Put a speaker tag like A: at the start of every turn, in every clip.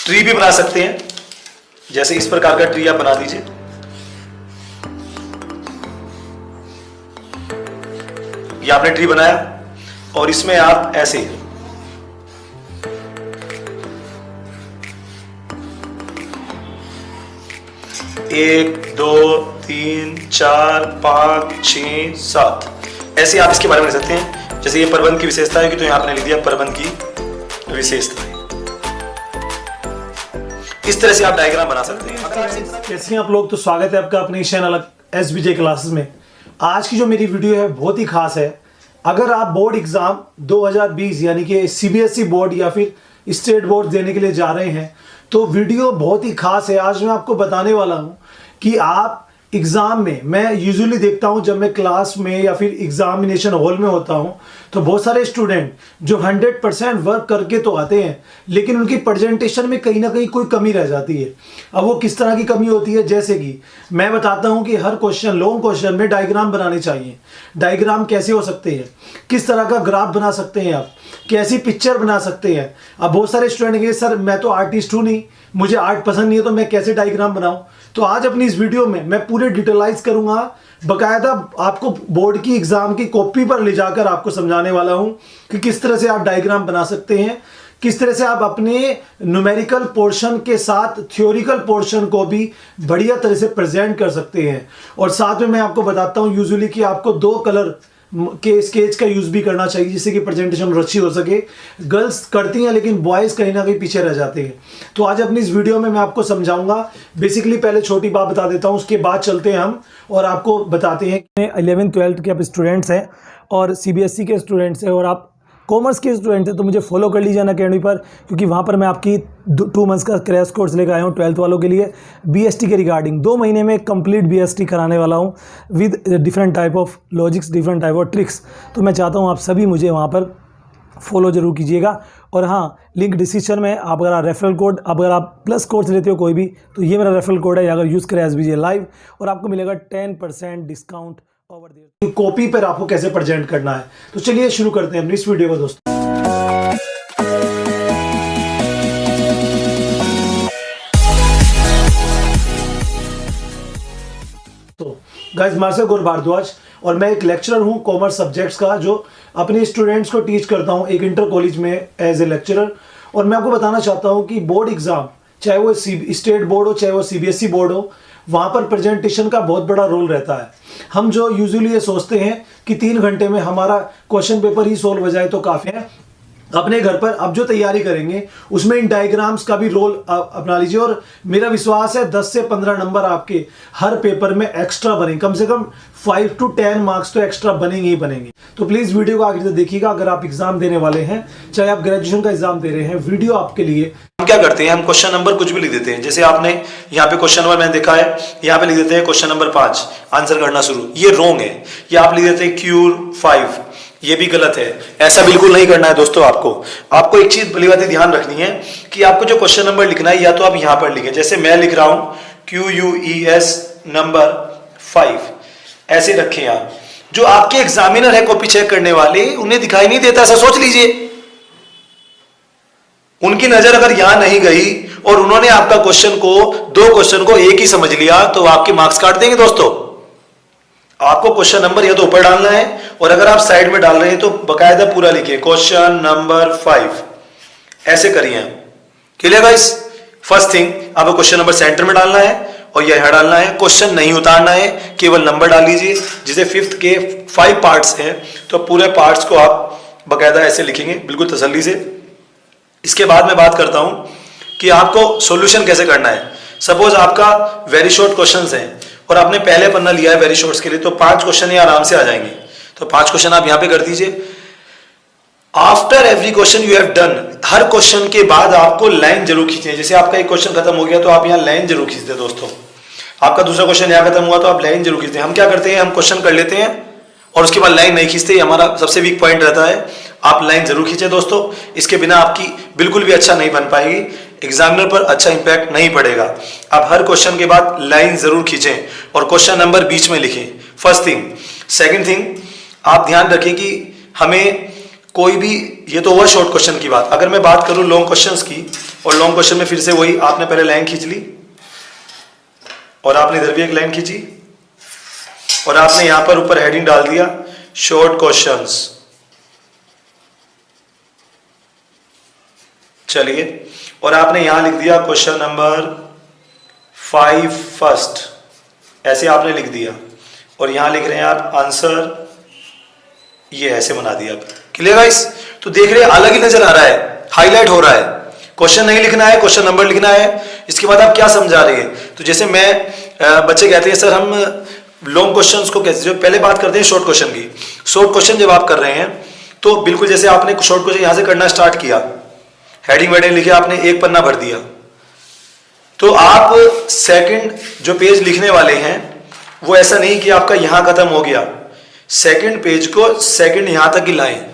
A: Tree भी बना सकते हैं, जैसे इस प्रकार का ट्री आप बना दीजिए। ये आपने ट्री बनाया और इसमें आप ऐसे 1 2 3 4 5 6 7 ऐसे आप इसके बारे में लिख सकते हैं। जैसे ये प्रबंध की विशेषता है कि तो यहां आपने लिख दिया प्रबंध की विशेषता। इस तरह से आप डायग्राम बना सकते हैं।
B: कैसे हैं आप लोग? तो स्वागत है आपका अपने चैनल SBJ क्लासेस में। आज की जो मेरी वीडियो है बहुत ही खास है। अगर आप बोर्ड एग्जाम 2020 यानी कि CBSE बोर्ड या फिर स्टेट बोर्ड देने के लिए जा रहे हैं तो वीडियो बहुत ही खास है। आज मैं आपको बताने वाला हूं कि आप एग्ज़ाम में, मैं यूजुअली देखता हूं जब मैं क्लास में या फिर एग्जामिनेशन हॉल में होता हूं तो बहुत सारे स्टूडेंट जो 100% वर्क करके तो आते हैं लेकिन उनकी प्रेजेंटेशन में कहीं ना कहीं कोई कमी रह जाती है। अब वो किस तरह की कमी होती है, जैसे कि मैं बताता हूं कि हर क्वेश्चन, लॉन्ग क्वेश्चन में डायग्राम बनाने चाहिए। डायग्राम कैसे हो सकते हैं, किस तरह का ग्राफ बना सकते हैं आप, कैसी पिक्चर बना सकते हैं। अब बहुत सारे स्टूडेंट कहेंगे सर मैं तो आर्टिस्ट हूँ नहीं, मुझे आर्ट पसंद नहीं है तो मैं कैसे डायग्राम बनाऊं। तो आज अपनी इस वीडियो में मैं पूरे डिटेलाइज करूंगा, बकायदा आपको बोर्ड की एग्जाम की कॉपी पर ले जाकर आपको समझाने वाला हूं कि किस तरह से आप डायग्राम बना सकते हैं, किस तरह से आप अपने न्यूमेरिकल पोर्शन के साथ थ्योरिकल पोर्शन को भी बढ़िया तरह से प्रेजेंट कर सकते हैं। और साथ में मैं आपको बताता हूं यूजुअली कि आपको 2 कलर के स्केच का यूज भी करना चाहिए जिससे कि प्रेजेंटेशन अच्छी हो सके। गर्ल्स करती हैं लेकिन बॉयज कहीं ना कहीं पीछे रह जाते हैं। तो आज अपनी इस वीडियो में मैं आपको समझाऊंगा। बेसिकली पहले छोटी बात बता देता हूं, उसके बाद चलते हैं हम और आपको बताते हैं कि 11th-12th के आप स्टूडेंट्स हैं और CBSE के स्टूडेंट्स हैं और आप कॉमर्स के स्टूडेंट हैं तो मुझे फॉलो कर लीजिए अकेडमी पर, क्योंकि वहाँ पर मैं आपकी 2 मंथ्स का क्रैश कोर्स लेकर आया हूँ 12th वालों के लिए। BST के रिगार्डिंग 2 महीने में कंप्लीट BST कराने वाला हूँ with different type of logics, different type of tricks. तो मैं चाहता हूँ आप सभी मुझे वहाँ पर फॉलो जरूर कीजिएगा। और हाँ, लिंक डिस्क्रिप्शन में आप अगर रेफरल कोड, अगर आप प्लस कोर्स लेते हो कोई भी तो ये मेरा रेफरल कोड है, अगर यूज़ करें SBJ लाइव और आपको मिलेगा 10% डिस्काउंट ओवर देयर। कॉपी पर आपको कैसे प्रेजेंट करना है, तो चलिए शुरू करते हैं अपनी इस वीडियो को दोस्तों। तो गाइस, मार्शल गौर भारद्वाज और मैं एक लेक्चरर हूं कॉमर्स सब्जेक्ट्स का, जो अपने स्टूडेंट्स को टीच करता हूं एक इंटर कॉलेज में एज ए लेक्चरर। और मैं आपको बताना चाहता हूं कि बोर्ड एग्जाम, चाहे वो स्टेट बोर्ड हो चाहे वो CBSE बोर्ड हो, वहां पर प्रेजेंटेशन का बहुत बड़ा रोल रहता है। हम जो यूजुअली ये सोचते हैं कि 3 घंटे में हमारा क्वेश्चन पेपर ही सोल्व हो जाए तो काफ़ी है। अपने घर पर अब जो तैयारी करेंगे उसमें इन डायग्राम्स का भी रोल अपना लीजिए और मेरा विश्वास है 10 से 15 नंबर आपके हर पेपर में एक्स्ट्रा बनेंगे। कम से कम 5 to 10 मार्क्स तो एक्स्ट्रा बनेंगे ही बनेंगे। तो प्लीज़ वीडियो को आगे तक देखिएगा। अगर आप एग्जाम देने वाले हैं, चाहे आप ग्रेजुएशन का एग्जाम दे रहे हैं, वीडियो आपके लिए।
A: हम क्या करते हैं, हम क्वेश्चन नंबर कुछ भी लिख देते हैं। जैसे आपने यहाँ पे क्वेश्चन नंबर मैंने देखा है, यहाँ पे लिख देते हैं क्वेश्चन नंबर 5, आंसर करना शुरू। ये रॉन्ग है। ये आप लिख देते हैं Q5, ये भी गलत है। ऐसा बिल्कुल नहीं करना है दोस्तों। आपको एक चीज भली बात ध्यान रखनी है कि आपको जो क्वेश्चन नंबर लिखना है या तो आप यहां पर लिखें, जैसे मैं लिख रहा हूं QUES नंबर 5, ऐसे रखें आप। जो आपके एग्जामिनर है कॉपी चेक करने वाले, उन्हें दिखाई नहीं देता, ऐसा सोच लीजिए। उनकी नजर अगर यहां नहीं गई और उन्होंने आपका क्वेश्चन को, 2 क्वेश्चन को एक ही समझ लिया तो आपके मार्क्स काट देंगे दोस्तों। आपको क्वेश्चन नंबर या तो ऊपर डालना है और अगर आप साइड में डाल रहे हैं तो बकायदा पूरा लिखिए क्वेश्चन नंबर 5, ऐसे करिए। Clear guys? फर्स्ट थिंग, आपको क्वेश्चन नंबर सेंटर में डालना है और यहां डालना है। क्वेश्चन नहीं उतारना है, केवल नंबर डाल लीजिए। जैसे 5th के 5 पार्ट्स हैं तो पूरे पार्ट्स को आप बकायदा ऐसे लिखेंगे बिल्कुल तसल्ली से। इसके बाद मैं बात करता हूं कि आपको सॉल्यूशन कैसे करना है। सपोज आपका वेरी शॉर्ट क्वेश्चंस हैं और आपने पहले पन्ना लिया है वेरी शॉर्ट्स के लिए, तो 5 क्वेश्चन ही आराम से आ जाएंगे। तो 5 क्वेश्चन आप यहां पे कर दीजिए। After every question you have done, her question के बाद आपको लाइन जरूर खींचनी है। जैसे आपका एक क्वेश्चन खत्म हो गया तो आप यहां लाइन जरूर खींचते हैं दोस्तों। आपका दूसरा क्वेश्चन यहां खत्म हुआ तो आप लाइन जरूर खींचते हैं। हम क्या करते हैं, हम क्वेश्चन कर लेते हैं और उसके बाद लाइन नहीं खींचते। हमारा सबसे वीक पॉइंट रहता है। आप लाइन जरूर खींचे दोस्तों, इसके बिना आपकी बिल्कुल भी अच्छा नहीं बन पाएगी, एग्जामिनर पर अच्छा इंपैक्ट नहीं पड़ेगा। आप हर क्वेश्चन के बाद लाइन जरूर खींचें और क्वेश्चन नंबर बीच में लिखें। First thing. सेकंड थिंग, आप ध्यान रखें कि हमें कोई भी, ये तो हुआ शॉर्ट क्वेश्चन की बात। अगर मैं बात करूं लॉन्ग क्वेश्चंस की, और लॉन्ग क्वेश्चन में फिर से वही, आपने पहले लाइन खींच ली और आपने इधर भी एक लाइन खींची और आपने यहां पर ऊपर हेडिंग डाल दिया शॉर्ट क्वेश्चंस। चलिए, और आपने यहां लिख दिया क्वेश्चन नंबर 5 फर्स्ट, ऐसे आपने लिख दिया और यहां लिख रहे हैं आप आंसर, ये ऐसे बना दिया। Clear guys? तो देख रहे हैं अलग ही नजर आ रहा है, हाईलाइट हो रहा है। क्वेश्चन नहीं लिखना है, क्वेश्चन नंबर लिखना है। इसके बाद आप क्या समझा रहे हैं? तो जैसे बच्चे कहते हैं सर हम लॉन्ग क्वेश्चंस को कैसे, जो पहले बात करते हैं शॉर्ट क्वेश्चन की। शॉर्ट क्वेश्चन जब आप कर रहे हैं तो बिल्कुल जैसे आपने शॉर्ट क्वेश्चन यहां से करना स्टार्ट किया, हेडिंग वेडिंग लिखे, आपने एक पन्ना भर दिया, तो आप सेकंड जो पेज लिखने वाले हैं वो ऐसा नहीं कि आपका यहां खत्म हो गया, सेकंड पेज को सेकंड यहां तक ही लाएं।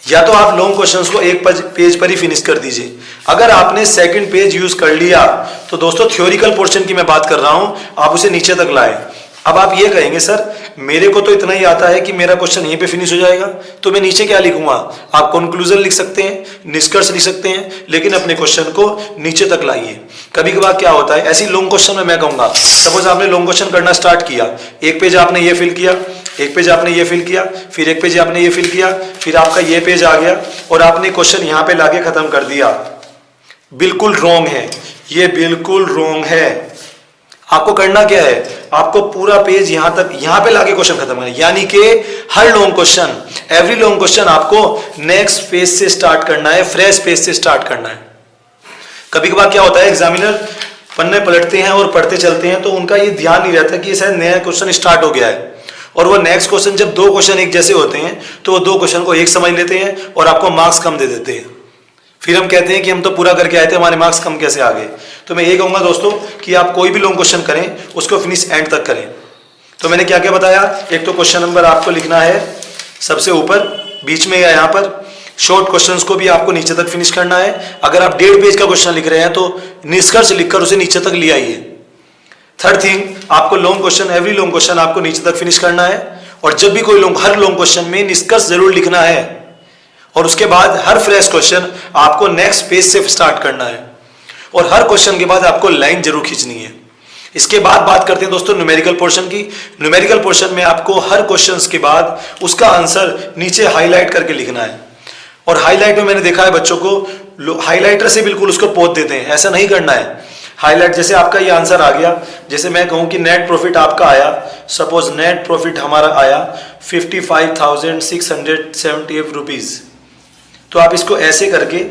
A: या तो आप लॉन्ग क्वेश्चंस को एक पेज पर ही फिनिश कर दीजिए। अगर आपने सेकंड पेज यूज कर लिया तो दोस्तों थ्योरिकल पोर्शन की मैं बात कर रहा हूं, आप उसे नीचे तक लाएं। अब आप ये कहेंगे सर मेरे को तो इतना ही आता है कि मेरा क्वेश्चन यहीं पे फिनिश हो जाएगा, तो मैं नीचे क्या लिखूंगा? आप कंक्लूजन लिख सकते हैं, निष्कर्ष लिख सकते हैं, लेकिन अपने क्वेश्चन को नीचे तक लाइए। कभी कभार क्या होता है, ऐसी लॉन्ग क्वेश्चन में मैं कहूंगा, सपोज आपने लॉन्ग क्वेश्चन करना स्टार्ट किया, एक पेज आपने ये फिल किया, एक पेज आपने ये फिल किया, फिर एक पेज आपने ये फिल किया, फिर आपका ये पेज आ गया और आपने क्वेश्चन यहां पे लाके खत्म कर दिया। बिल्कुल रॉन्ग है, ये बिल्कुल रॉन्ग है। आपको करना क्या है? आपको पूरा पेज यहां तक, यहां पे लाके क्वेश्चन खत्म करना, यानी कि हर long question, every long question आपको नेक्स्ट पेज से स्टार्ट करना है, फ्रेश पेज से स्टार्ट करना है। कभी कभार क्या होता है, एग्जामिनर पन्ने पलटते हैं और पढ़ते चलते हैं तो उनका ये ध्यान नहीं रहता कि शायद नया क्वेश्चन स्टार्ट हो गया है, और वो नेक्स्ट क्वेश्चन, जब दो क्वेश्चन एक जैसे होते हैं तो वो दो क्वेश्चन को एक समझ लेते हैं और आपको मार्क्स कम दे देते हैं। फिर हम कहते हैं कि हम तो पूरा करके आए थे, हमारे मार्क्स कम कैसे आ गए? तो मैं ये कहूंगा दोस्तों कि आप कोई भी लॉन्ग क्वेश्चन करें उसको फिनिश एंड तक करें। तो मैंने क्या क्या बताया? एक तो क्वेश्चन नंबर आपको लिखना है सबसे ऊपर, बीच में या यहाँ पर। शॉर्ट क्वेश्चंस को भी आपको नीचे तक फिनिश करना है। अगर आप 1.5 पेज का क्वेश्चन लिख रहे हैं तो निष्कर्ष लिखकर उसे नीचे तक ले आइए। थर्ड थिंग, आपको long question, every long question आपको नीचे तक फिनिश करना है, और जब भी कोई हर लॉन्ग क्वेश्चन में निष्कर्ष जरूर लिखना है, और उसके बाद हर फ्रेश क्वेश्चन आपको नेक्स्ट पेज से स्टार्ट करना है, और हर क्वेश्चन के बाद आपको लाइन जरूर खींचनी है। इसके बाद बात करते हैं दोस्तों न्यूमेरिकल पोर्शन की। न्यूमेरिकल पोर्शन में आपको हर क्वेश्चन के बाद उसका आंसर नीचे हाईलाइट करके लिखना है, और हाईलाइट में मैंने देखा है बच्चों को हाईलाइटर से बिल्कुल उसको पोत देते हैं, ऐसा नहीं करना है। हाईलाइट, जैसे आपका ये आंसर आ गया, जैसे मैं कहूं कि नेट प्रॉफिट आपका आया, सपोज नेट प्रॉफिट हमारा आया 55,678 रुपीज, तो आप इसको ऐसे करके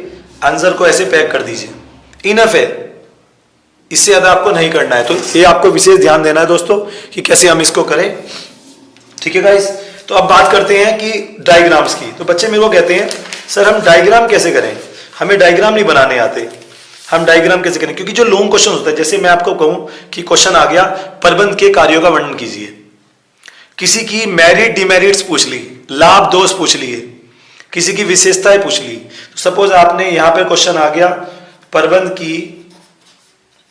A: आंसर को ऐसे पैक कर दीजिए, इनफ है, इससे ज्यादा आपको नहीं करना है। तो ये आपको विशेष ध्यान देना है दोस्तों कि कैसे हम इसको करें। ठीक है गाइस? तो अब बात करते हैं कि डायग्राम्स की। तो बच्चे मेरे को कहते हैं सर हम डायग्राम कैसे करें, हमें डायग्राम नहीं बनाने आते, हम डायग्राम कैसे करें? क्योंकि जो लॉन्ग क्वेश्चन होता है, जैसे मैं आपको कहूं कि क्वेश्चन आ गया प्रबंध के कार्यों का वर्णन कीजिए, किसी की मेरिट डिमेरिट्स पूछ ली, लाभ दोष पूछ लिए, किसी की विशेषताएं पूछ ली। तो सपोज आपने यहां पर क्वेश्चन आ गया प्रबंध की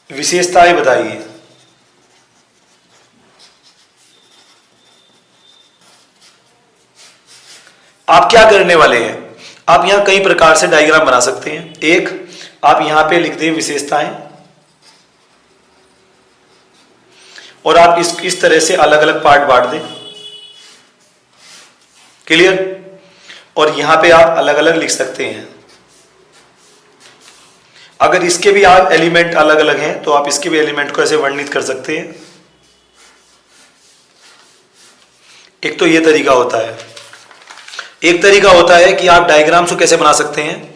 A: विशेषताएं बताइए, आप क्या करने वाले हैं? आप यहां कई प्रकार से डायग्राम बना सकते हैं। एक, आप यहां पे लिख दें विशेषताएं, और आप इस तरह से अलग अलग पार्ट बांट दें। क्लियर? और यहां पे आप अलग अलग लिख सकते हैं। अगर इसके भी आप एलिमेंट अलग अलग हैं तो आप इसके भी एलिमेंट को ऐसे वर्णित कर सकते हैं। एक तो ये तरीका होता है। एक तरीका होता है कि आप डायग्राम्स को कैसे बना सकते हैं,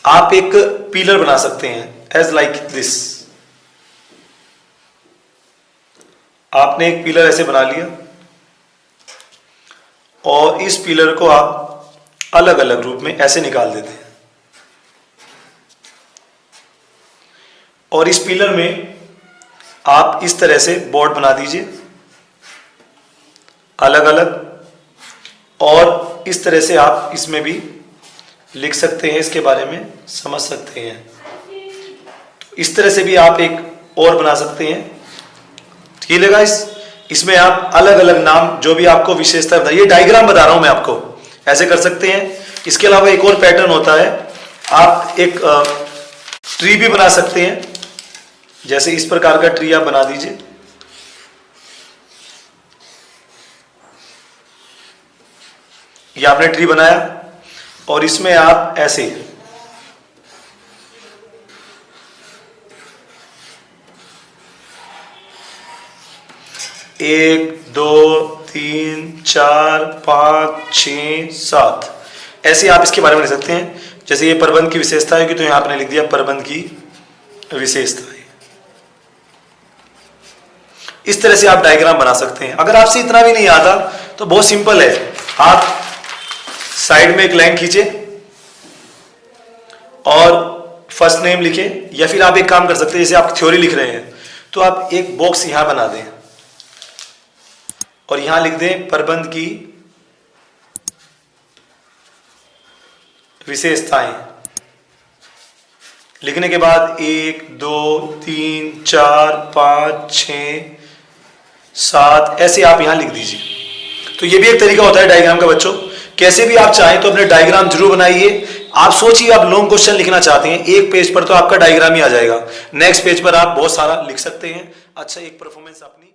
A: आप एक पिलर बना सकते हैं एज लाइक दिस। आपने एक पिलर ऐसे बना लिया और इस पिलर को आप अलग अलग रूप में ऐसे निकाल देते हैं, और इस पिलर में आप इस तरह से बोर्ड बना दीजिए अलग अलग, और इस तरह से आप इसमें भी लिख सकते हैं, इसके बारे में समझ सकते हैं। तो इस तरह से भी आप एक और बना सकते हैं। ठीक है गाइस? इसमें आप अलग अलग नाम, जो भी आपको विशेषता बता, ये डायग्राम बता रहा हूं मैं आपको, ऐसे कर सकते हैं। इसके अलावा एक और पैटर्न होता है, आप एक ट्री भी बना सकते हैं, जैसे इस प्रकार का ट्री आप बना दीजिए। ये आपने ट्री बनाया और इसमें आप ऐसे 1 2 3 4 5 6 7 ऐसे आप इसके बारे में लिख सकते हैं। जैसे ये प्रबंध की विशेषता है कि तो यहां आपने लिख दिया प्रबंध की विशेषता। इस तरह से आप डायग्राम बना सकते हैं। अगर आपसे इतना भी नहीं आता तो बहुत सिंपल है, आप साइड में एक लाइन खींचे और फर्स्ट नेम लिखे, या फिर आप एक काम कर सकते हैं, जैसे आप थ्योरी लिख रहे हैं तो आप एक बॉक्स यहां बना दें और यहां लिख दें प्रबंध की विशेषताएं। लिखने के बाद 1 2 3 4 5 6 7 ऐसे आप यहां लिख दीजिए। तो ये भी एक तरीका होता है डायग्राम का बच्चों। कैसे भी आप चाहें तो अपने डायग्राम जरूर बनाइए। आप सोचिए आप लॉन्ग क्वेश्चन लिखना चाहते हैं, एक पेज पर तो आपका डायग्राम ही आ जाएगा, नेक्स्ट पेज पर आप बहुत सारा लिख सकते हैं। अच्छा एक परफॉर्मेंस अपनी